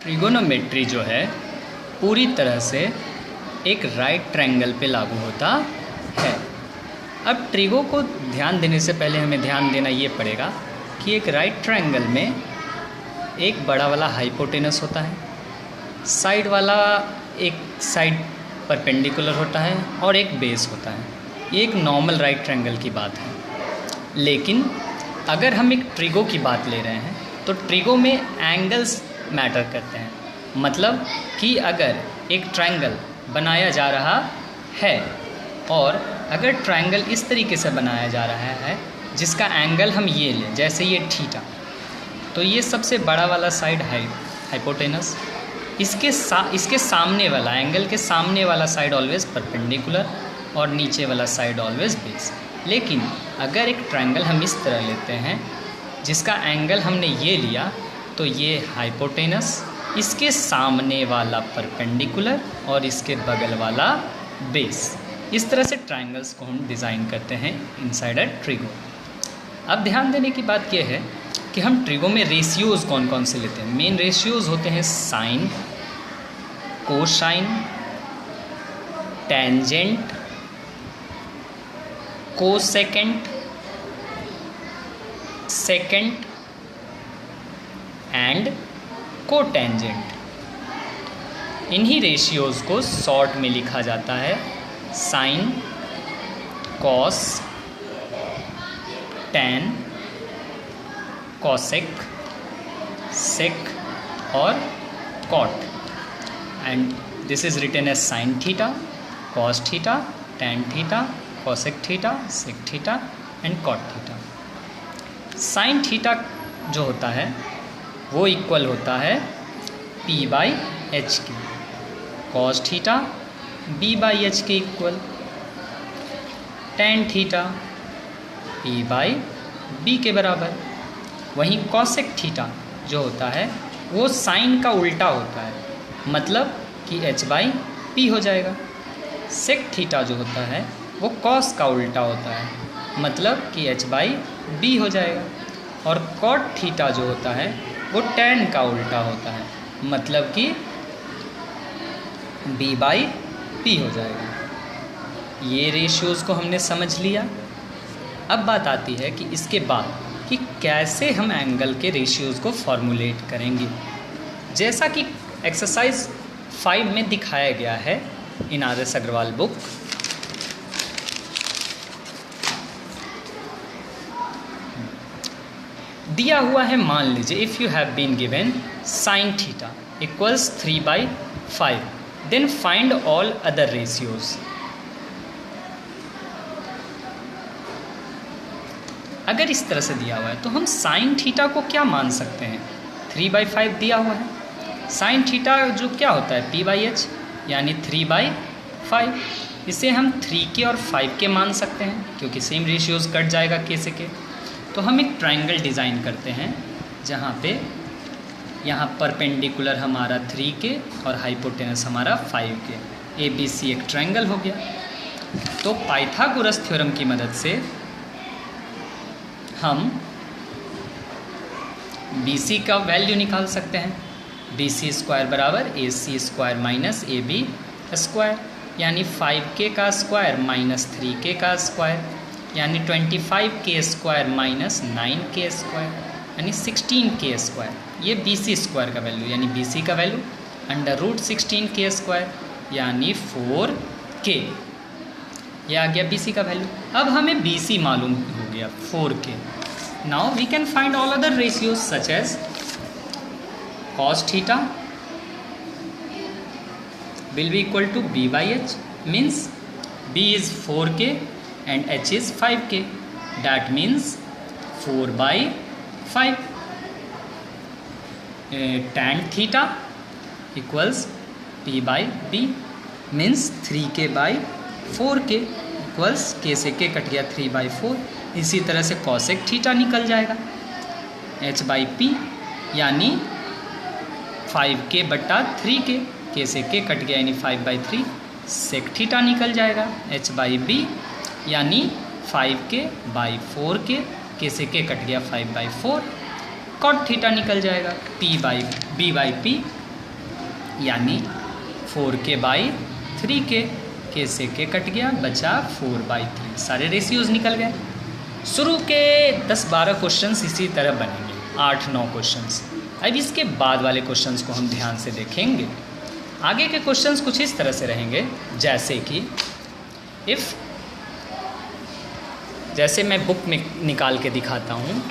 Trigonometry जो है पूरी तरह से एक राइट ट्रायंगल पे लागू होता है। अब ट्रिगो को ध्यान देने से पहले हमें ध्यान देना ये पड़ेगा कि एक राइट ट्रायंगल में एक बड़ा वाला हाइपोटेनस होता है, साइड वाला एक साइड परपेंडिकुलर होता है और एक बेस होता है। ये एक नॉर्मल राइट ट्रायंगल की बात है। लेकिन अगर हम एक ट्रिगो की बात ले रहे हैं तो ट्रिगो में एंगल्स मैटर करते हैं। मतलब कि अगर एक ट्रायंगल बनाया जा रहा है और अगर ट्रायंगल इस तरीके से बनाया जा रहा है जिसका एंगल हम ये लें, जैसे ये थीटा, तो ये सबसे बड़ा वाला साइड हाइपोटेनस, इसके सामने वाला एंगल के सामने वाला साइड ऑलवेज परपेंडिकुलर और नीचे वाला साइड ऑलवेज बेस। लेकिन अगर एक ट्रायंगल हम इस तरह लेते हैं जिसका एंगल हमने ये लिया, तो ये हाइपोटेनस, इसके सामने वाला परपेंडिकुलर और इसके बगल वाला बेस। इस तरह से ट्रायंगल्स को हम डिज़ाइन करते हैं इनसाइड अ ट्रिगो। अब ध्यान देने की बात यह है कि हम ट्रिगो में रेशियोज़ कौन कौन से लेते हैं। मेन रेशियोज़ होते हैं sine, cosine, tangent, cosecant, secant and cotangent. इन्हीं रेशियोज़ को शॉर्ट में लिखा जाता है sine, cos, tan, cosec, sec और cot. And this is written as sine theta, cos theta, tan theta, cosec theta, sec theta and cot theta. Sine theta जो होता है वो इक्वल होता है P बाई एच के, cos theta B by H के equal, tan theta P by B के बराबर। वहीं कॉसेक थीटा जो होता है वो साइन का उल्टा होता है, मतलब कि H बाई P हो जाएगा। सेक थीटा जो होता है वो कॉस का उल्टा होता है, मतलब कि H बाई B हो जाएगा। और कॉट थीटा जो होता है वो टेन का उल्टा होता है, मतलब कि B बाई P हो जाएगा। ये रेशियोज़ को हमने समझ लिया। अब बात आती है कि इसके बाद कि कैसे हम एंगल के रेशियोज़ को फॉर्मुलेट करेंगे। जैसा कि एक्सरसाइज 5 में दिखाया गया है इन RS अग्रवाल बुक। दिया हुआ है, मान लीजिए if you have been given sine theta equals 3/5, then find all other ratios. अगर इस तरह से दिया हुआ है तो हम साइन थीटा को क्या मान सकते हैं। 3/5 दिया हुआ है, साइन थीटा जो क्या होता है P/H यानी 3/5। इसे हम 3 के और 5 के मान सकते हैं क्योंकि सेम रेशियोज कट जाएगा के से के। तो हम एक ट्रायंगल डिज़ाइन करते हैं जहाँ पे यहाँ परपेंडिकुलर हमारा 3 के और हाइपोटेनस हमारा 5 के, ABC एक ट्रायंगल हो गया। तो पाइथागोरस थ्योरम की मदद से हम BC का वैल्यू निकाल सकते हैं। BC स्क्वायर बराबर AC square minus AB square, यानी 5K का स्क्वायर माइनस 3K का स्क्वायर, यानी 25K square minus 9K square, यानी 16K स्क्वायर। ये BC स्क्वायर का वैल्यू, यानी BC का value under root 16K square यानी 4K। यह आ गया BC का वैल्यू। अब हमें BC मालूम हो गया 4K। Now we can find all other ratios such as cos theta will be equal to B by H, means B is 4K and H is 5K. That means 4/5. Tan theta equals P by B, means 3K by 4K equals K से K cut गया 3/4। इसी तरह से cosec theta निकल जाएगा H by P, यानी 5K बटा 3K, K से K कट गया यानी 5/3। sec थीटा निकल जाएगा H by B, यानी 5K by 4K, K से K कट गया 5/4। कॉट थीटा निकल जाएगा B by P, यानी 4k/3k, के से के कट गया, बचा 4/3। सारे रेशियोज निकल गए। शुरू के 10-12 क्वेश्चंस इसी तरह बनेंगे, 8-9 क्वेश्चंस। अब इसके बाद वाले क्वेश्चंस को हम ध्यान से देखेंगे। आगे के क्वेश्चंस कुछ इस तरह से रहेंगे, जैसे कि जैसे मैं बुक में निकाल के दिखाता हूँ।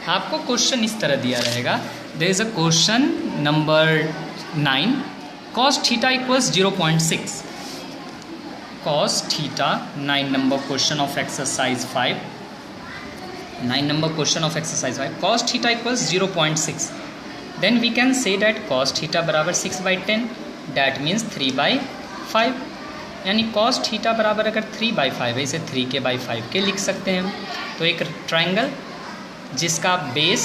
आपको क्वेश्चन इस तरह दिया रहेगा, there is a question number 9, cos theta equals 0.6। cos theta 9 number question of exercise 5, 9 number question of exercise 5, cos theta equals 0.6, then we can say that cos theta बराबर 6/10, that means 3/5, यानी cos theta बराबर अगर 3/5 है, इसे 3k/5 के लिख सकते हैं हम। तो एक ट्रायंगल जिसका बेस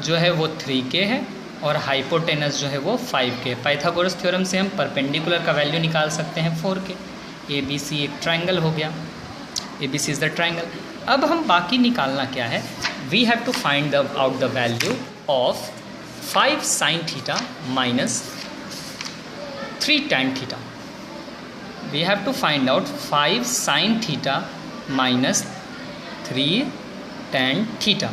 जो है वो 3k है और हाइपोटेनस जो है वो 5k। पाइथागोरस थ्योरम से हम परपेंडिकुलर का वैल्यू निकाल सकते हैं 4k। ABC एक ट्रायंगल हो गया, ABC इज़ द ट्रायंगल। अब हम बाकी निकालना क्या है, we have to find out the value of 5 sin theta minus 3 tan theta. We have to find out 5 sin theta minus 3 tan theta.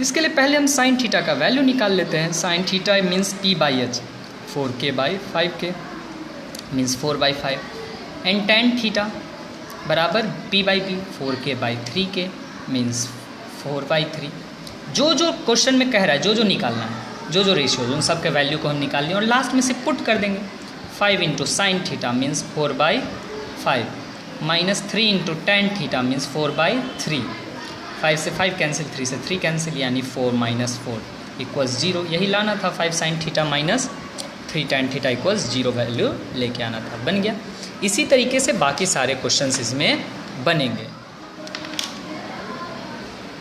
इसके लिए पहले हम sin थीटा का वैल्यू निकाल लेते हैं। sin theta means p/h, 4k/5k means 4/5, and tan theta बराबर p/b, 4k/3k means 4/3। जो क्वेश्चन में कह रहा है, जो निकालना है, जो रेशियोज, उन सब के वैल्यू को हम निकाल लें और लास्ट में से पुट कर देंगे। 5 into sine theta means 4/5 minus 3 into tan theta means 4/3। 5 से 5 कैंसिल, 3 से 3 कैंसिल, यानी 4 - 4 इक्वल्स 0। यही लाना था, 5 sin theta minus 3 tan theta equals 0 value लेके आना था, बन गया। इसी तरीके से बाकी सारे क्वेश्चंस इसमें बनेंगे।